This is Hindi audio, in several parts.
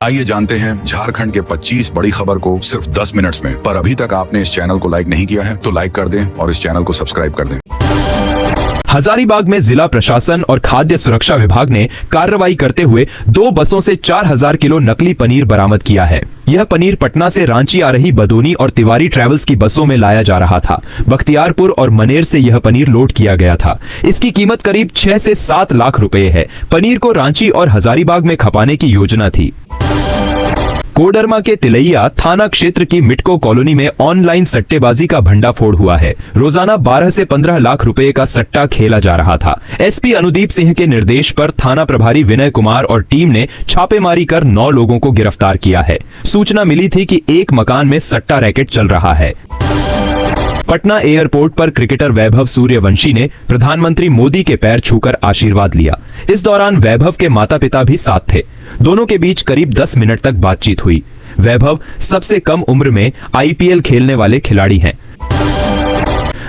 आइए जानते हैं झारखंड के 25 बड़ी खबर को सिर्फ 10 मिनट्स में। पर अभी तक आपने इस चैनल को लाइक नहीं किया है तो लाइक कर दें और इस चैनल को सब्सक्राइब कर दें। हजारीबाग में जिला प्रशासन और खाद्य सुरक्षा विभाग ने कार्रवाई करते हुए 2 बसों से 4000 किलो नकली पनीर बरामद किया है। यह पनीर पटना से रांची आ रही बदोनी और तिवारी ट्रेवल्स की बसों में लाया जा रहा था। बख्तियारपुर और मनेर से यह पनीर लोड किया गया था। इसकी कीमत करीब 6 से 7 लाख रुपए है। पनीर को रांची और हजारीबाग में खपाने की योजना थी। कोडरमा के तिलैया थाना क्षेत्र की मिटको कॉलोनी में ऑनलाइन सट्टेबाजी का भंडाफोड़ हुआ है। रोजाना 12 से 15 लाख रुपए का सट्टा खेला जा रहा था। एसपी अनुदीप सिंह के निर्देश पर थाना प्रभारी विनय कुमार और टीम ने छापेमारी कर 9 लोगों को गिरफ्तार किया है। सूचना मिली थी कि एक मकान में सट्टा रैकेट चल रहा है। पटना एयरपोर्ट पर क्रिकेटर वैभव सूर्यवंशी ने प्रधानमंत्री मोदी के पैर छूकर आशीर्वाद लिया। इस दौरान वैभव के माता पिता भी साथ थे। दोनों के बीच करीब 10 मिनट तक बातचीत हुई। वैभव सबसे कम उम्र में आईपीएल खेलने वाले खिलाड़ी हैं।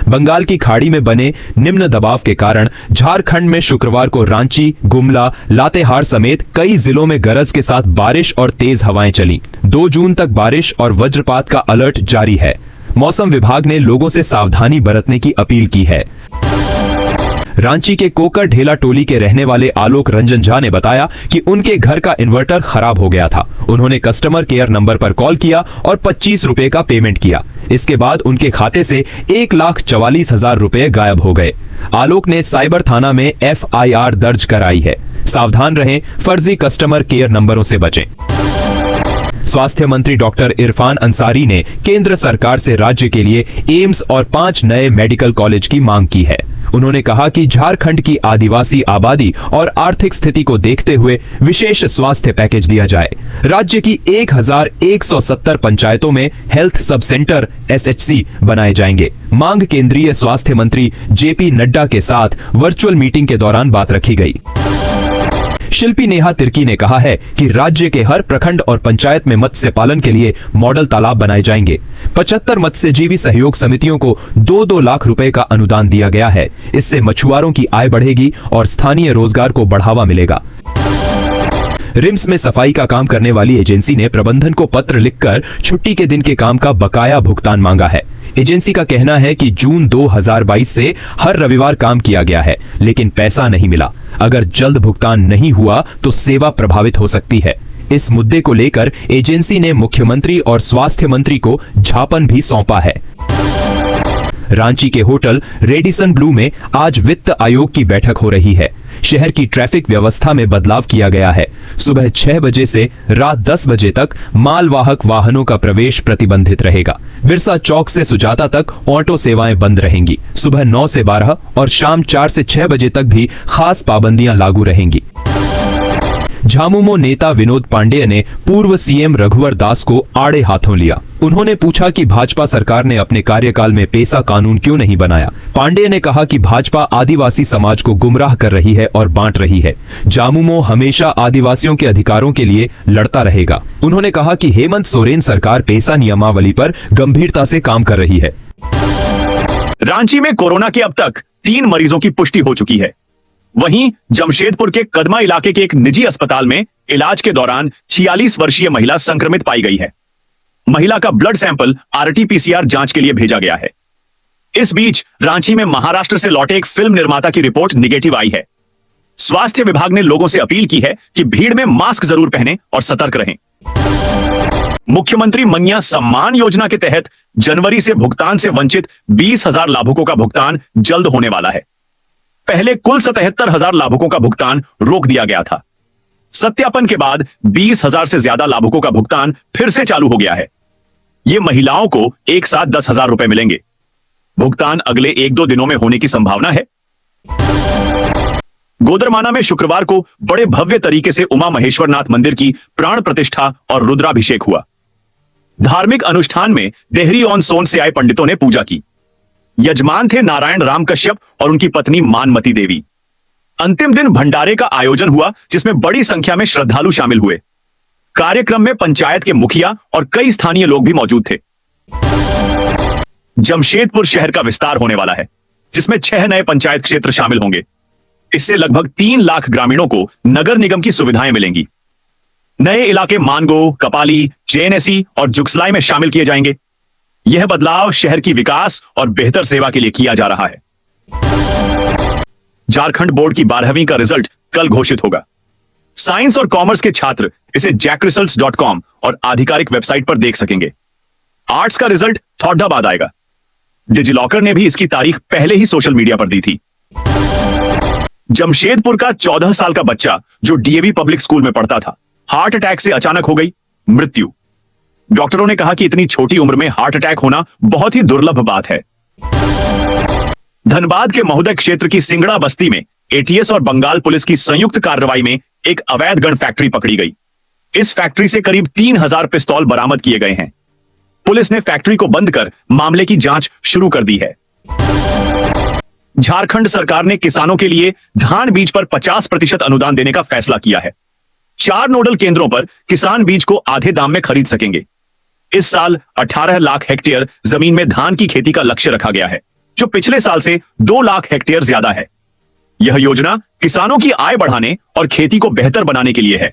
बंगाल की खाड़ी में बने निम्न दबाव के कारण झारखंड में शुक्रवार को रांची, गुमला, लातेहार समेत कई जिलों में गरज के साथ बारिश और तेज हवाएं चली। 2 जून तक बारिश और वज्रपात का अलर्ट जारी है। मौसम विभाग ने लोगों से सावधानी बरतने की अपील की है। रांची के कोकर ढेला टोली के रहने वाले आलोक रंजन झा ने बताया कि उनके घर का इन्वर्टर खराब हो गया था। उन्होंने कस्टमर केयर नंबर पर कॉल किया और 25 रुपए का पेमेंट किया। इसके बाद उनके खाते से 1,44,000 रुपए गायब हो गए। आलोक ने साइबर थाना में FIR दर्ज कराई है। सावधान रहें, फर्जी कस्टमर केयर नंबरों से बचें। स्वास्थ्य मंत्री डॉक्टर इरफान अंसारी ने केंद्र सरकार से राज्य के लिए एम्स और 5 नए मेडिकल कॉलेज की मांग की है। उन्होंने कहा कि झारखंड की आदिवासी आबादी और आर्थिक स्थिति को देखते हुए विशेष स्वास्थ्य पैकेज दिया जाए। राज्य की 1170 पंचायतों में हेल्थ सब सेंटर SHC बनाए जाएंगे। मांग केंद्रीय स्वास्थ्य मंत्री JP नड्डा के साथ वर्चुअल मीटिंग के दौरान बात रखी गई। शिल्पी नेहा तिर्की ने कहा है कि राज्य के हर प्रखंड और पंचायत में मत्स्य पालन के लिए मॉडल तालाब बनाए जाएंगे। 75 मत्स्यजीवी सहयोग समितियों को 2-2 लाख रुपए का अनुदान दिया गया है। इससे मछुआरों की आय बढ़ेगी और स्थानीय रोजगार को बढ़ावा मिलेगा। रिम्स में सफाई का काम करने वाली एजेंसी ने प्रबंधन को पत्र लिखकर छुट्टी के दिन के काम का बकाया भुगतान मांगा है। एजेंसी का कहना है कि जून 2022 से हर रविवार काम किया गया है, लेकिन पैसा नहीं मिला। अगर जल्द भुगतान नहीं हुआ तो सेवा प्रभावित हो सकती है। इस मुद्दे को लेकर एजेंसी ने मुख्यमंत्री और स्वास्थ्य मंत्री को ज्ञापन भी सौंपा है। रांची के होटल रेडिसन ब्लू में आज वित्त आयोग की बैठक हो रही है। शहर की ट्रैफिक व्यवस्था में बदलाव किया गया है। सुबह 6 बजे से रात 10 बजे तक मालवाहक वाहनों का प्रवेश प्रतिबंधित रहेगा। बिरसा चौक से सुजाता तक ऑटो सेवाएं बंद रहेंगी। सुबह 9 से 12 और शाम 4 से 6 बजे तक भी खास पाबंदियां लागू रहेंगी। झामुमो नेता विनोद पांडेय ने पूर्व सीएम रघुवर दास को आड़े हाथों लिया। उन्होंने पूछा कि भाजपा सरकार ने अपने कार्यकाल में पेसा कानून क्यों नहीं बनाया। पांडेय ने कहा कि भाजपा आदिवासी समाज को गुमराह कर रही है और बांट रही है। झामुमो हमेशा आदिवासियों के अधिकारों के लिए लड़ता रहेगा। उन्होंने कहा कि हेमंत सोरेन सरकार पेसा नियमावली पर गंभीरता से काम कर रही है। रांची में कोरोना के अब तक 3 मरीजों की पुष्टि हो चुकी है। वहीं जमशेदपुर के कदमा इलाके के एक निजी अस्पताल में इलाज के दौरान 46 वर्षीय महिला संक्रमित पाई गई है। महिला का ब्लड सैंपल RT-PCR जांच के लिए भेजा गया है। इस बीच रांची में महाराष्ट्र से लौटे एक फिल्म निर्माता की रिपोर्ट निगेटिव आई है। स्वास्थ्य विभाग ने लोगों से अपील की है कि भीड़ में मास्क जरूर पहनें और सतर्क रहें। मुख्यमंत्री मन्या सम्मान योजना के तहत जनवरी से भुगतान से वंचित 20,000 लाभुकों का भुगतान जल्द होने वाला है। पहले कुल 77,000 लाभुकों का भुगतान रोक दिया गया था। सत्यापन के बाद 20,000 से ज्यादा लाभुकों का भुगतान फिर से चालू हो गया है। ये महिलाओं को एक साथ 10,000 रुपए मिलेंगे। भुगतान अगले 1-2 दिनों में होने की संभावना है। गोदरमाना में शुक्रवार को बड़े भव्य तरीके से उमा महेश्वरनाथ मंदिर की प्राण प्रतिष्ठा और रुद्राभिषेक हुआ। धार्मिक अनुष्ठान में देहरी ऑन सोन से आए पंडितों ने पूजा की। यजमान थे नारायण राम कश्यप और उनकी पत्नी मानमती देवी। अंतिम दिन भंडारे का आयोजन हुआ, जिसमें बड़ी संख्या में श्रद्धालु शामिल हुए। कार्यक्रम में पंचायत के मुखिया और कई स्थानीय लोग भी मौजूद थे। जमशेदपुर शहर का विस्तार होने वाला है, जिसमें 6 नए पंचायत क्षेत्र शामिल होंगे। इससे लगभग 3 लाख ग्रामीणों को नगर निगम की सुविधाएं मिलेंगी। नए इलाके मानगो, कपाली, जेएनएसई और जुगसलाई में शामिल किए जाएंगे। यह बदलाव शहर की विकास और बेहतर सेवा के लिए किया जा रहा है। झारखंड बोर्ड की 12वीं का रिजल्ट कल घोषित होगा। साइंस और कॉमर्स के छात्र इसे jackresults.com और आधिकारिक वेबसाइट पर देख सकेंगे। आर्ट्स का रिजल्ट थोड़ा बाद आएगा। डिजिलॉकर ने भी इसकी तारीख पहले ही सोशल मीडिया पर दी थी। जमशेदपुर का 14 साल का बच्चा जो डीएवी पब्लिक स्कूल में पढ़ता था, हार्ट अटैक से अचानक हो गई मृत्यु। डॉक्टरों ने कहा कि इतनी छोटी उम्र में हार्ट अटैक होना बहुत ही दुर्लभ बात है। धनबाद के महोदय क्षेत्र की सिंगड़ा बस्ती में एटीएस और बंगाल पुलिस की संयुक्त कार्रवाई में एक अवैध गन फैक्ट्री पकड़ी गई। इस फैक्ट्री से करीब 3000 पिस्तौल बरामद किए गए हैं। पुलिस ने फैक्ट्री को बंद कर मामले की जांच शुरू कर दी है। झारखंड सरकार ने किसानों के लिए धान बीज पर 50% अनुदान देने का फैसला किया है। 4 नोडल केंद्रों पर किसान बीज को आधे दाम में खरीद सकेंगे। इस साल 18 लाख हेक्टेयर जमीन में धान की खेती का लक्ष्य रखा गया है, जो पिछले साल से 2 लाख हेक्टेयर ज्यादा है। यह योजना किसानों की आय बढ़ाने और खेती को बेहतर बनाने के लिए है।